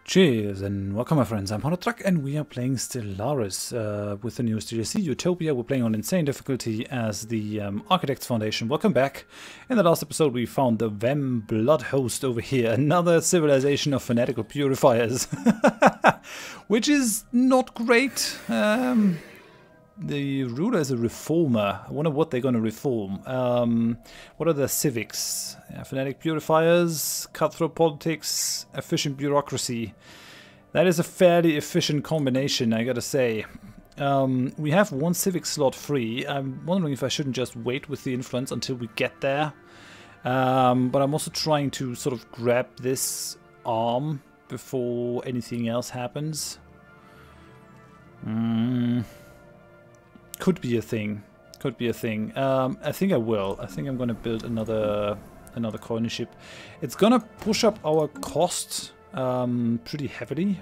Cheers and welcome my friends, I'm Drak and we are playing Stellaris with the newest DLC, Utopia. We're playing on insane difficulty as the Architects Foundation. Welcome back. In the last episode we found the Vem Blood Host over here, another civilization of fanatical purifiers. Which is not great. The ruler is a reformer. I wonder what they're going to reform. What are the civics? Yeah, fanatic purifiers, cutthroat politics, efficient bureaucracy. That is a fairly efficient combination, I gotta say. We have one civic slot free. I'm wondering if I shouldn't just wait with the influence until we get there. But I'm also trying to sort of grab this arm before anything else happens. Could be a thing. Could be a thing. I think I will. I think I'm going to build another colony ship. It's going to push up our cost pretty heavily.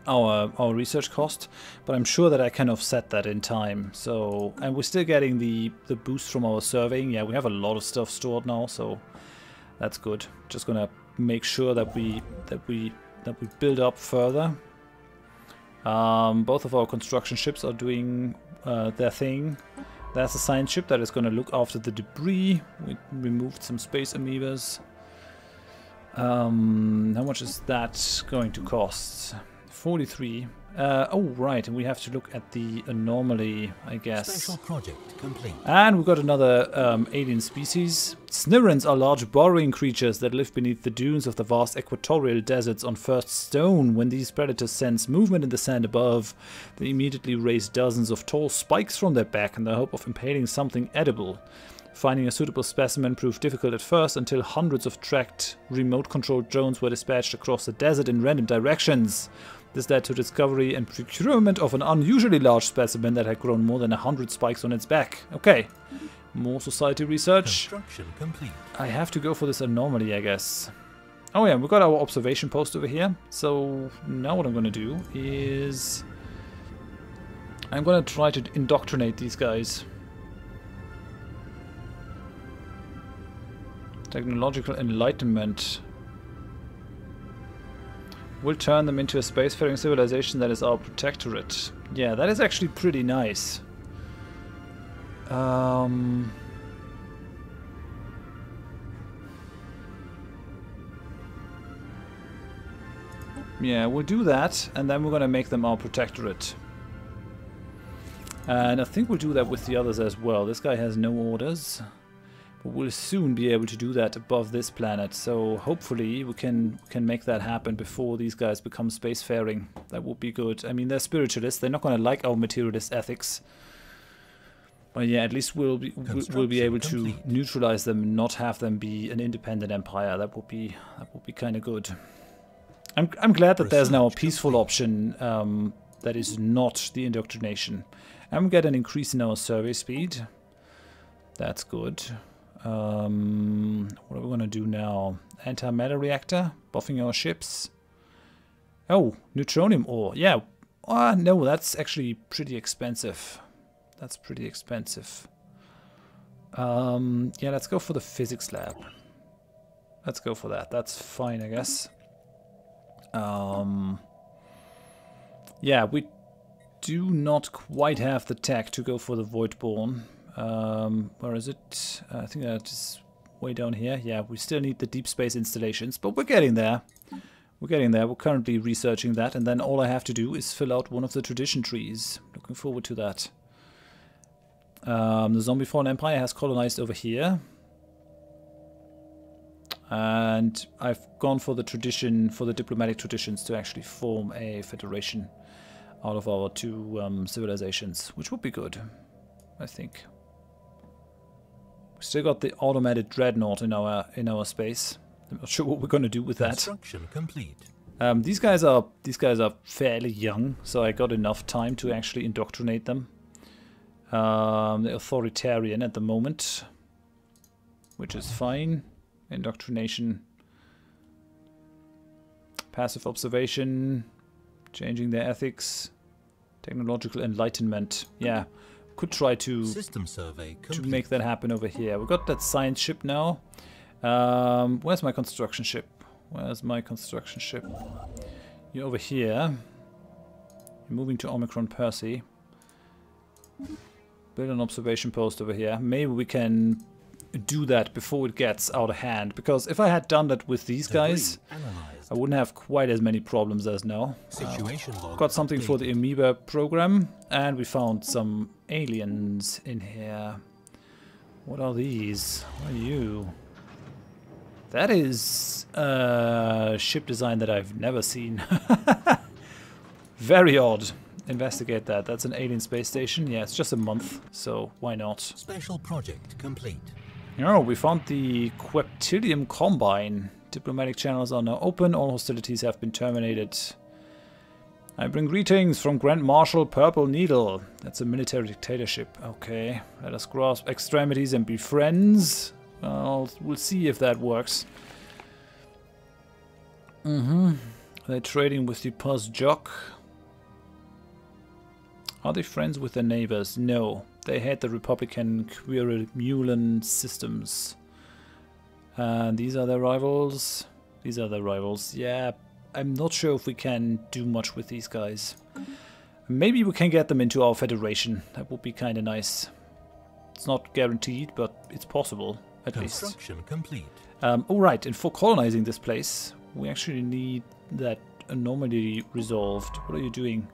Our research cost, but I'm sure that I can offset that in time. So, and we're still getting the boost from our surveying. Yeah, we have a lot of stuff stored now, so that's good. Just going to make sure that we build up further. Both of our construction ships are doing their thing. There's a science ship that is going to look after the debris. We removed some space amoebas. How much is that going to cost? 43. Oh, right, and we have to look at the anomaly, I guess. Special project complete. And we've got another alien species. Snirrans are large burrowing creatures that live beneath the dunes of the vast equatorial deserts on first stone. When these predators sense movement in the sand above, they immediately raise dozens of tall spikes from their back in the hope of impaling something edible. Finding a suitable specimen proved difficult at first until hundreds of tracked, remote-controlled drones were dispatched across the desert in random directions. This led to discovery and procurement of an unusually large specimen that had grown more than 100 spikes on its back. Okay, more society research. Construction complete. I have to go for this anomaly, I guess. Oh yeah, we've got our observation post over here. So now what I'm going to do is I'm going to try to indoctrinate these guys. Technological enlightenment. We'll turn them into a spacefaring civilization that is our protectorate. Yeah, that is actually pretty nice. Yeah, we'll do that, and then we're gonna make them our protectorate. And I think we'll do that with the others as well. This guy has no orders. We'll soon be able to do that above this planet, so hopefully we can make that happen before these guys become spacefaring. That would be good. I mean, they're spiritualists. They're not going to like our materialist ethics, but yeah, at least we'll be able to neutralize them, and not have them be an independent empire. That would be kind of good. I'm glad that there's now a peaceful option that is not the indoctrination. And we get an increase in our survey speed. That's good. What are we going to do now? Anti-matter reactor? Buffing our ships? Oh, neutronium ore. Yeah. No, that's actually pretty expensive. That's pretty expensive. Yeah, let's go for the physics lab. Let's go for that. That's fine, I guess. Yeah, we do not quite have the tech to go for the Voidborn. Where is it? I think that is way down here. Yeah, we still need the deep space installations, but we're getting there. We're getting there. We're currently researching that, and then all I have to do is fill out one of the tradition trees. Looking forward to that. The Zombie Fallen Empire has colonized over here. And I've gone for the tradition, for the diplomatic traditions, to actually form a federation out of our two civilizations, which would be good, I think. We still got the automated dreadnought in our space. I'm not sure what we're going to do with that. Construction complete. These guys are fairly young, so I got enough time to actually indoctrinate them. They're authoritarian at the moment, which is fine. Indoctrination, passive observation, changing their ethics, technological enlightenment. Yeah. Could try to System survey complete. make that happen over here. We've got that science ship now. Where's my construction ship? Where's my construction ship? You're over here. You're moving to Omicron Percy. Build an observation post over here. Maybe we can do that before it gets out of hand. Because if I had done that with these guys, I wouldn't have quite as many problems as now. Got something for the amoeba program. And we found some aliens in here. What are these? What are you? That is a ship design that I've never seen. Very odd. Investigate that. That's an alien space station. Yeah, it's just a month, so why not? Special project complete. Oh, we found the Queptilium Combine. Diplomatic channels are now open. All hostilities have been terminated. I bring greetings from Grand Marshal Purple Needle. That's a military dictatorship. Okay, let us grasp extremities and be friends. Well, we'll see if that works. They're trading with the Puzjuk. Are they friends with their neighbors? No. They hate the Republican Querulan systems. And these are their rivals. These are their rivals. Yeah, I'm not sure if we can do much with these guys. Maybe we can get them into our federation. That would be kind of nice. It's not guaranteed, but it's possible, at least. Construction complete. Alright, and for colonizing this place, we actually need that anomaly resolved. What are you doing?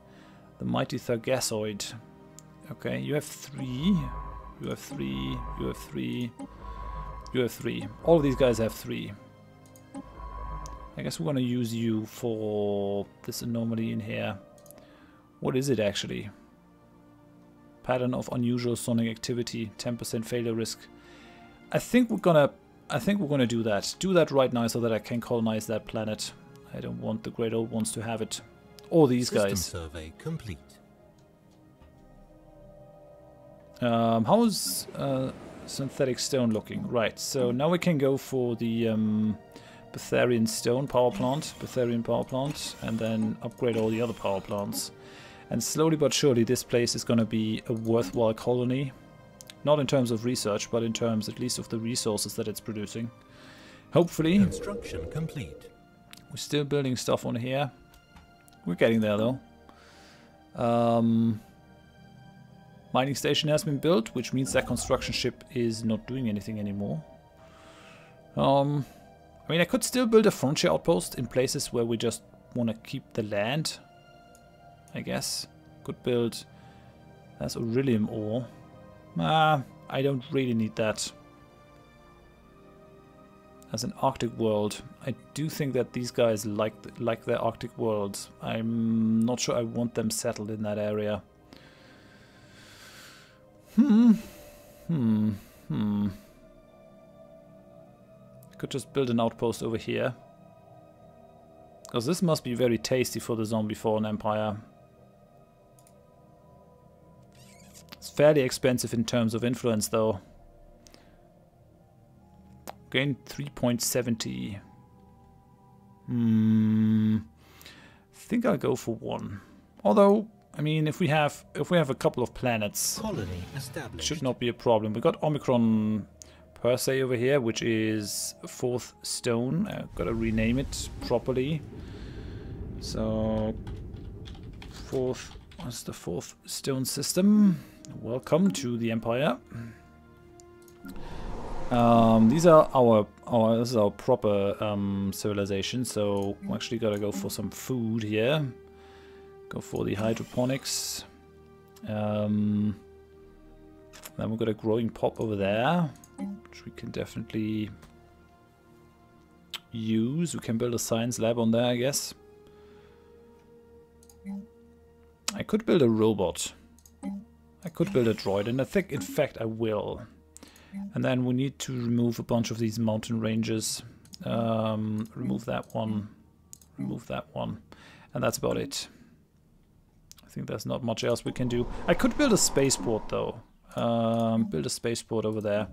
The mighty Thargassoid. Okay, you have 3. You have 3. You have 3. You have 3. All of these guys have 3. I guess we're gonna use you for this anomaly in here. What is it actually? Pattern of unusual sonic activity, 10% failure risk. I think we're gonna do that. Do that right now so that I can colonize that planet. I don't want the Great Old Ones to have it. Or these guys. Survey complete. How is synthetic stone looking? Right, so now we can go for the Betharian stone power plant, Betharian power plant, and then upgrade all the other power plants. And slowly but surely this place is going to be a worthwhile colony. Not in terms of research, but in terms at least of the resources that it's producing. Hopefully. Construction complete. We're still building stuff on here. We're getting there though. Mining station has been built, which means that construction ship is not doing anything anymore. I mean, I could still build a frontier outpost in places where we just want to keep the land. I guess. Could build... That's Aurelium ore. I don't really need that. As an Arctic world, I do think that these guys like their Arctic worlds. I'm not sure I want them settled in that area. Could just build an outpost over here. Because this must be very tasty for the zombie fallen empire. It's fairly expensive in terms of influence though. Gain 3.70. Think I'll go for 1. Although, I mean, if we have a couple of planets, Colony established. should not be a problem. We got Omicron Persei over here, which is 4th stone. I've got to rename it properly. So, what's the 4th stone system? Welcome to the Empire. These are this is our proper civilization, so we actually gotta go for some food here. Go for the hydroponics. Then we've got a growing pop over there, which we can definitely use. We can build a science lab on there, I guess. I could build a robot. I could build a droid, and I think, in fact, I will. And then we need to remove a bunch of these mountain ranges. Remove that one. Remove that one. And that's about it. I think there's not much else we can do. I could build a spaceport, though. Build a spaceport over there.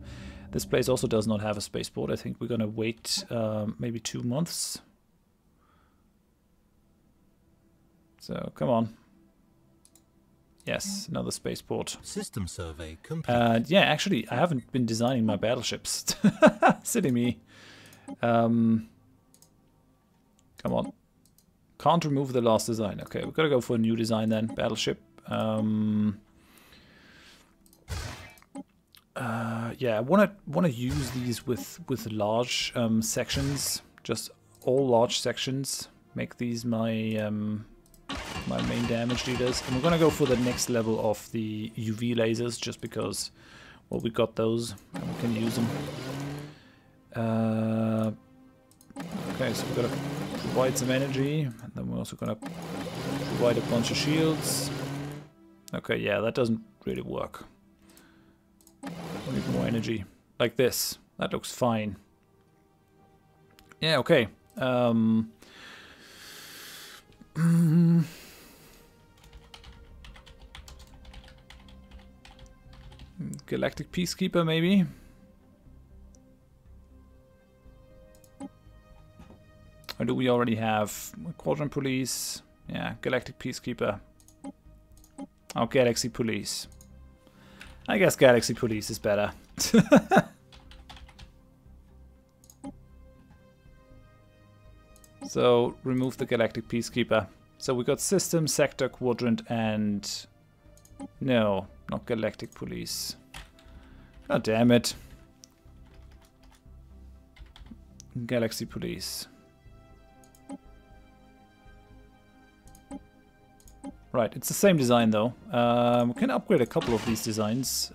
This place also does not have a spaceport. I think we're going to wait maybe 2 months. So, come on. Yes, another spaceport. System survey complete. Yeah, actually, I haven't been designing my battleships. Silly me. Come on. Can't remove the last design. Okay, we've got to go for a new design then. Battleship. Yeah, I wanna use these with large sections, just all large sections. Make these my my main damage dealers, and we're gonna go for the next level of the UV lasers, just because, well, we got those and we can use them. Okay, so we're gonna provide some energy, and then we're also gonna provide a bunch of shields. Okay, yeah, that doesn't really work. We need more energy. Like this. That looks fine. Yeah, okay. Galactic Peacekeeper, maybe? Or do we already have Quadrant Police? Yeah, Galactic Peacekeeper. Oh, Galaxy Police. I guess Galaxy Police is better. So, remove the Galactic Peacekeeper. So we got System, Sector, Quadrant, and... No, not Galactic Police. God damn it. Galaxy Police. Right, it's the same design though. We can upgrade a couple of these designs.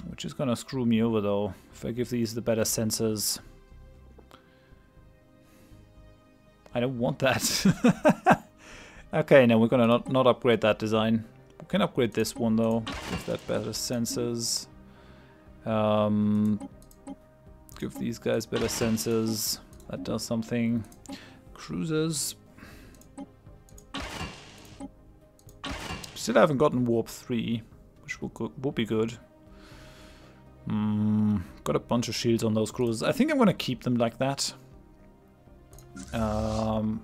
Which is gonna screw me over though, if I give these the better sensors. I don't want that. Okay, no, we're gonna not upgrade that design. We can upgrade this one though, give that better sensors. Give these guys better sensors. That does something. Cruisers. Still haven't gotten Warp 3, which will be good. Got a bunch of shields on those cruisers. I think I'm gonna keep them like that. Gotta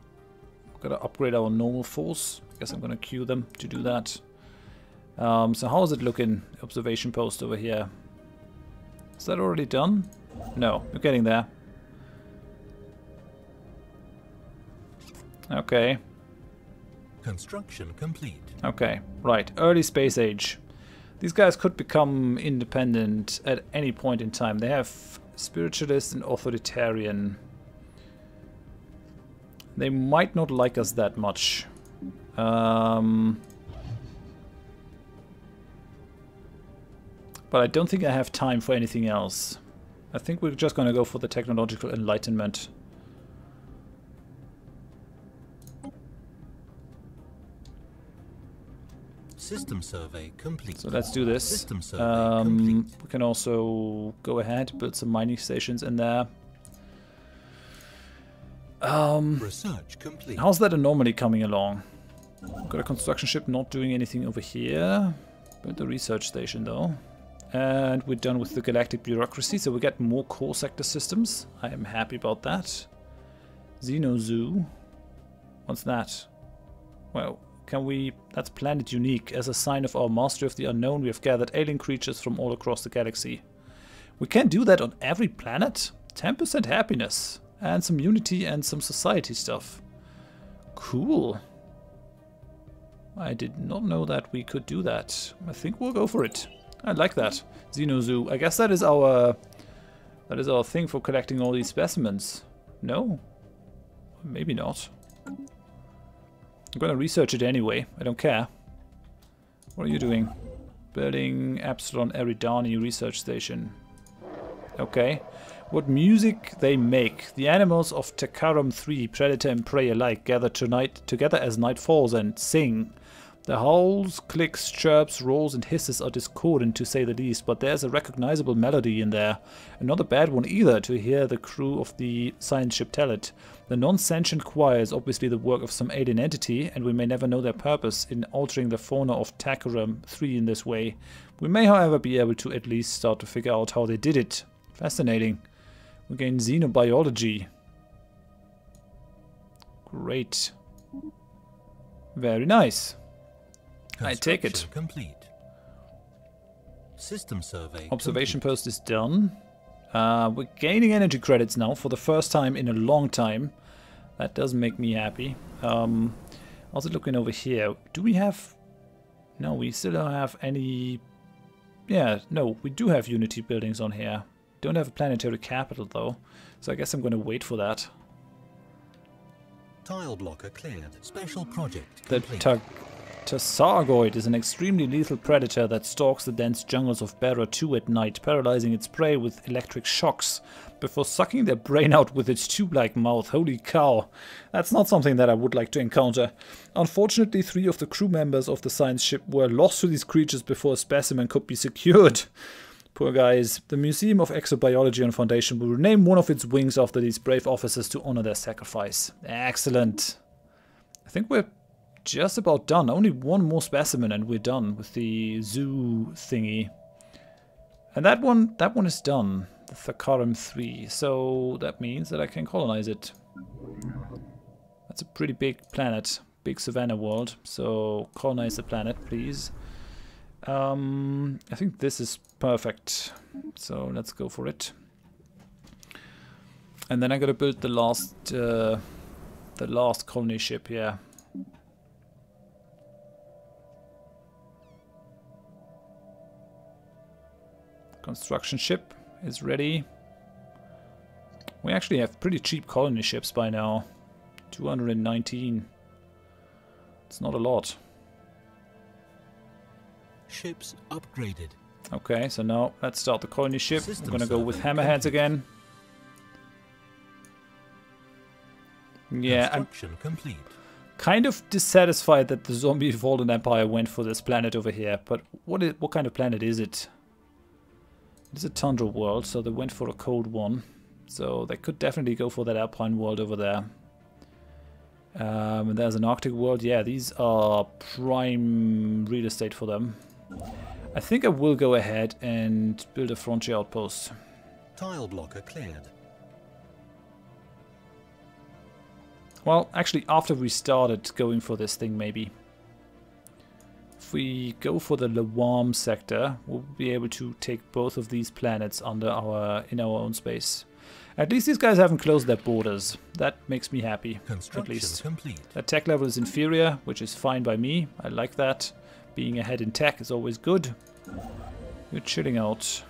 upgrade our normal force. I guess I'm gonna queue them to do that. So how is it looking? Observation post over here. Is that already done? No, we're getting there. Okay. Construction complete. Okay, right. Early space age. These guys could become independent at any point in time. They have spiritualist and authoritarian. They might not like us that much. But I don't think I have time for anything else. I think we're just gonna go for the technological enlightenment. System survey complete. So let's do this. System survey complete. We can also go ahead, build some mining stations in there. Research complete. How's that anomaly coming along? Got a construction ship not doing anything over here. Build the research station though. And we're done with the galactic bureaucracy, so we get more core sector systems. I am happy about that. Xenozoo. What's that? Well, can we... That's planet unique. As a sign of our mastery of the unknown, we have gathered alien creatures from all across the galaxy. We can do that on every planet? 10% happiness. And some unity and some society stuff. Cool. I did not know that we could do that. I think we'll go for it. I like that. Xenozoo. I guess that is our thing for collecting all these specimens. No? Maybe not. I'm gonna research it anyway. I don't care. What are you doing? Building Epsilon Eridani research station. Okay. What music they make. The animals of Takaram 3, predator and prey alike, gather together as night falls and sing. The howls, clicks, chirps, roars and hisses are discordant to say the least, but there's a recognizable melody in there. And not a bad one either, to hear the crew of the science ship tell it. The non-sentient choir is obviously the work of some alien entity, and we may never know their purpose in altering the fauna of Takaram 3 in this way. We may, however, be able to at least start to figure out how they did it. Fascinating. We gain xenobiology. Great. Very nice. I take it. Complete. System survey Observation complete. post is done. We're gaining energy credits now for the first time in a long time. That does make me happy. Also looking over here, do we have... No, we still don't have any... Yeah, no, we do have Unity buildings on here. Don't have a planetary capital though, so I guess I'm going to wait for that. Tile blocker cleared. Special project The complete. Tassargoid is an extremely lethal predator that stalks the dense jungles of Barra 2 at night, paralyzing its prey with electric shocks before sucking their brain out with its tube-like mouth. Holy cow. That's not something that I would like to encounter. Unfortunately, 3 of the crew members of the science ship were lost to these creatures before a specimen could be secured. Poor guys. The Museum of Exobiology and Foundation will rename one of its wings after these brave officers to honor their sacrifice. Excellent. I think we're just about done. Only one more specimen and we're done with the zoo thingy. And that one is done. The Thakarum 3. So that means that I can colonize it. That's a pretty big planet. Big savannah world. So colonize the planet, please. I think this is perfect. So let's go for it. And then I gotta build the last colony ship here. Construction ship is ready. We actually have pretty cheap colony ships by now. 219. It's not a lot. Ships upgraded. Okay, so now let's start the colony ship. System We're gonna go with survey hammerheads complete. again. Yeah, I'm Construction complete. kind of dissatisfied that the zombie Fallen Empire went for this planet over here. But what kind of planet is it? It's a tundra world, so they went for a cold one. So they could definitely go for that alpine world over there. And there's an Arctic world. Yeah, these are prime real estate for them. I think I will go ahead and build a frontier outpost. Tile blocker cleared. Well, actually, after we started going for this thing, maybe. If we go for the Lawam sector, we'll be able to take both of these planets in our own space. At least these guys haven't closed their borders. That makes me happy, Construction at least. complete. Their tech level is inferior, which is fine by me. I like that. Being ahead in tech is always good. You're chilling out.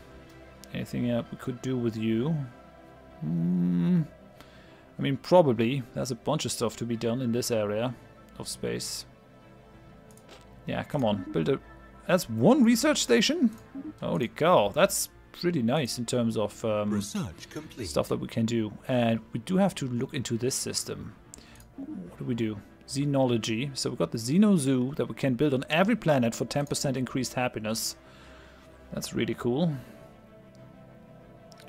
Anything we could do with you? I mean, probably. There's a bunch of stuff to be done in this area of space. Yeah, come on. Build a... That's one research station? Holy cow. That's pretty nice in terms of Research complete. stuff that we can do. And we do have to look into this system. What do we do? Xenology. So we've got the Xeno Zoo that we can build on every planet for 10% increased happiness. That's really cool.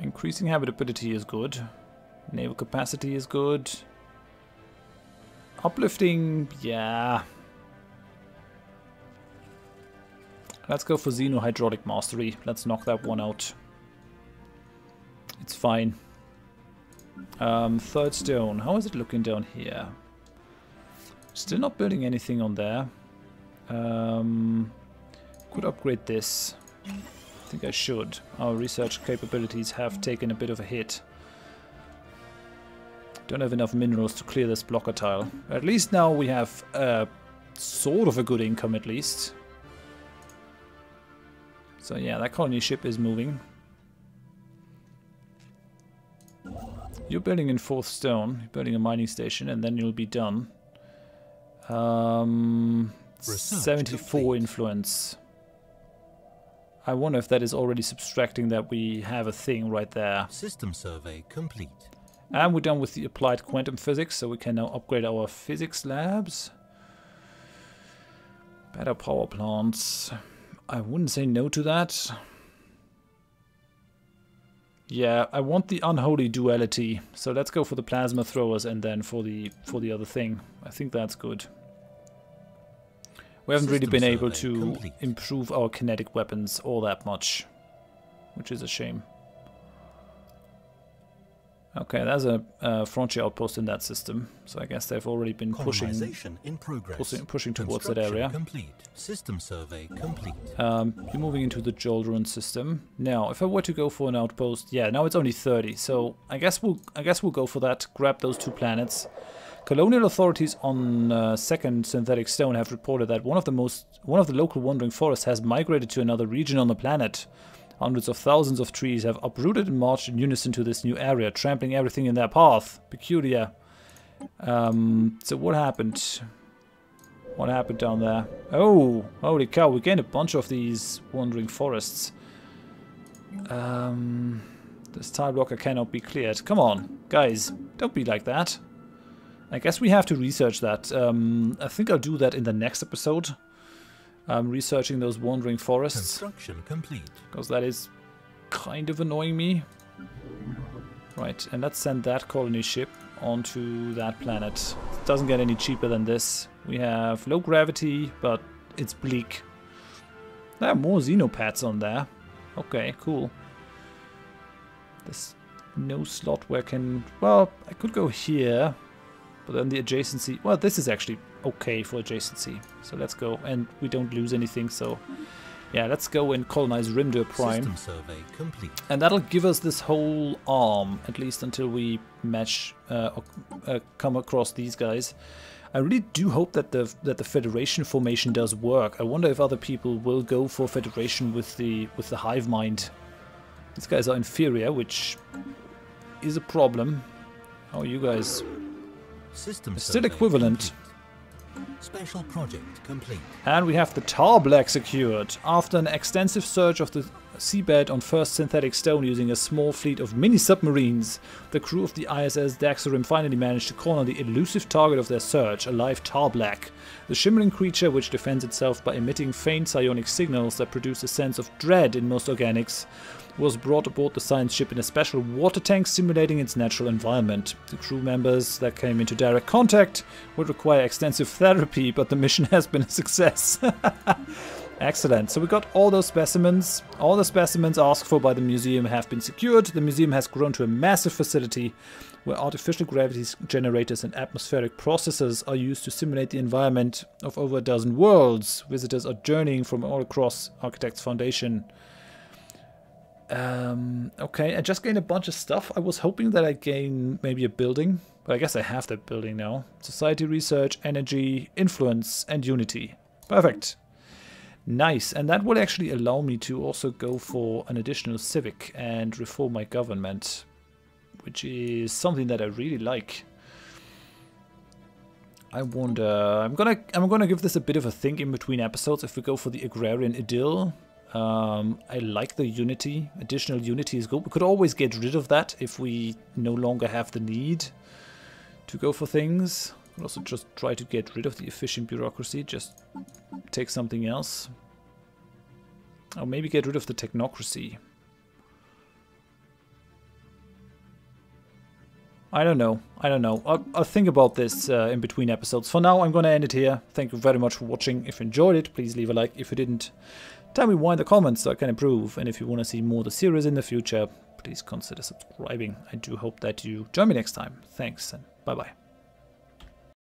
Increasing habitability is good. Naval capacity is good. Uplifting, yeah. Let's go for Xeno Hydraulic Mastery. Let's knock that one out. It's fine. Third stone. How is it looking down here? Still not building anything on there. Could upgrade this. I think I should. Our research capabilities have taken a bit of a hit. Don't have enough minerals to clear this blocker tile. At least now we have sort of a good income at least. So yeah, that colony ship is moving. You're building in 4th stone. You're building a mining station and then you'll be done. 74 influence. I wonder if that is already subtracting that we have a thing right there. System survey complete. And we're done with the applied quantum physics, so we can now upgrade our physics labs. Better power plants. I wouldn't say no to that. Yeah, I want the unholy duality. So let's go for the plasma throwers and then for the other thing. I think that's good. We haven't really been able to improve our kinetic weapons all that much, which is a shame. Okay, there's a frontier outpost in that system, so I guess they've already been pushing In progress. pushing towards that Construction area. complete. System survey complete. You're moving into the Jolderon system. Now, if I were to go for an outpost, yeah, now it's only 30, so I guess we'll go for that. Grab those 2 planets. Colonial authorities on Second Synthetic Stone have reported that one of the local wandering forests has migrated to another region on the planet. Hundreds of thousands of trees have uprooted and marched in unison to this new area, trampling everything in their path. Peculiar. So what happened? What happened down there? Oh, holy cow, we gained a bunch of these wandering forests. This tile blocker cannot be cleared. Come on, guys, don't be like that. I guess we have to research that. I think I'll do that in the next episode. Researching those wandering forests. Construction complete. Because that is kind of annoying me. Right, and let's send that colony ship onto that planet. It doesn't get any cheaper than this. We have low gravity, but it's bleak. There are more xenopads on there. Okay, cool. There's no slot where I can... Well, I could go here. But then the adjacency... Well, this is actually okay for adjacency. So let's go. And we don't lose anything, so... Yeah, let's go and colonize Rimdur Prime. System survey complete. And that'll give us this whole arm, at least until we match... come across these guys. I really do hope that the Federation formation does work. I wonder if other people will go for Federation with the hive mind. These guys are inferior, which is a problem. How are you guys? System Still equivalent. Complete. Special project complete. And we have the Tar Black secured. After an extensive search of the seabed on First Synthetic Stone using a small fleet of mini-submarines, the crew of the ISS Daxarim finally managed to corner the elusive target of their search, a live Tar Black. The shimmering creature, which defends itself by emitting faint psionic signals that produce a sense of dread in most organics, was brought aboard the science ship in a special water tank simulating its natural environment. The crew members that came into direct contact would require extensive therapy, but the mission has been a success. Excellent. So we got all those specimens. All the specimens asked for by the museum have been secured. The museum has grown to a massive facility where artificial gravity generators and atmospheric processors are used to simulate the environment of over a dozen worlds. Visitors are journeying from all across Architects Foundation. Okay, I just gained a bunch of stuff. I was hoping that I gain maybe a building, but I guess I have that building now. Society, research, energy, influence, and unity. Perfect. Nice, and that will actually allow me to also go for an additional civic and reform my government, which is something that I really like. I wonder... I'm gonna give this a bit of a think in between episodes if we go for the agrarian idyll. I like the unity. Additional unity is good. We could always get rid of that if we no longer have the need to go for things. We could also just try to get rid of the efficient bureaucracy. Just take something else. Or maybe get rid of the technocracy. I don't know. I'll think about this in between episodes. For now, I'm going to end it here. Thank you very much for watching. If you enjoyed it, please leave a like. If you didn't, tell me why in the comments so I can improve. And if you want to see more of the series in the future, please consider subscribing. I do hope that you join me next time. Thanks and bye-bye.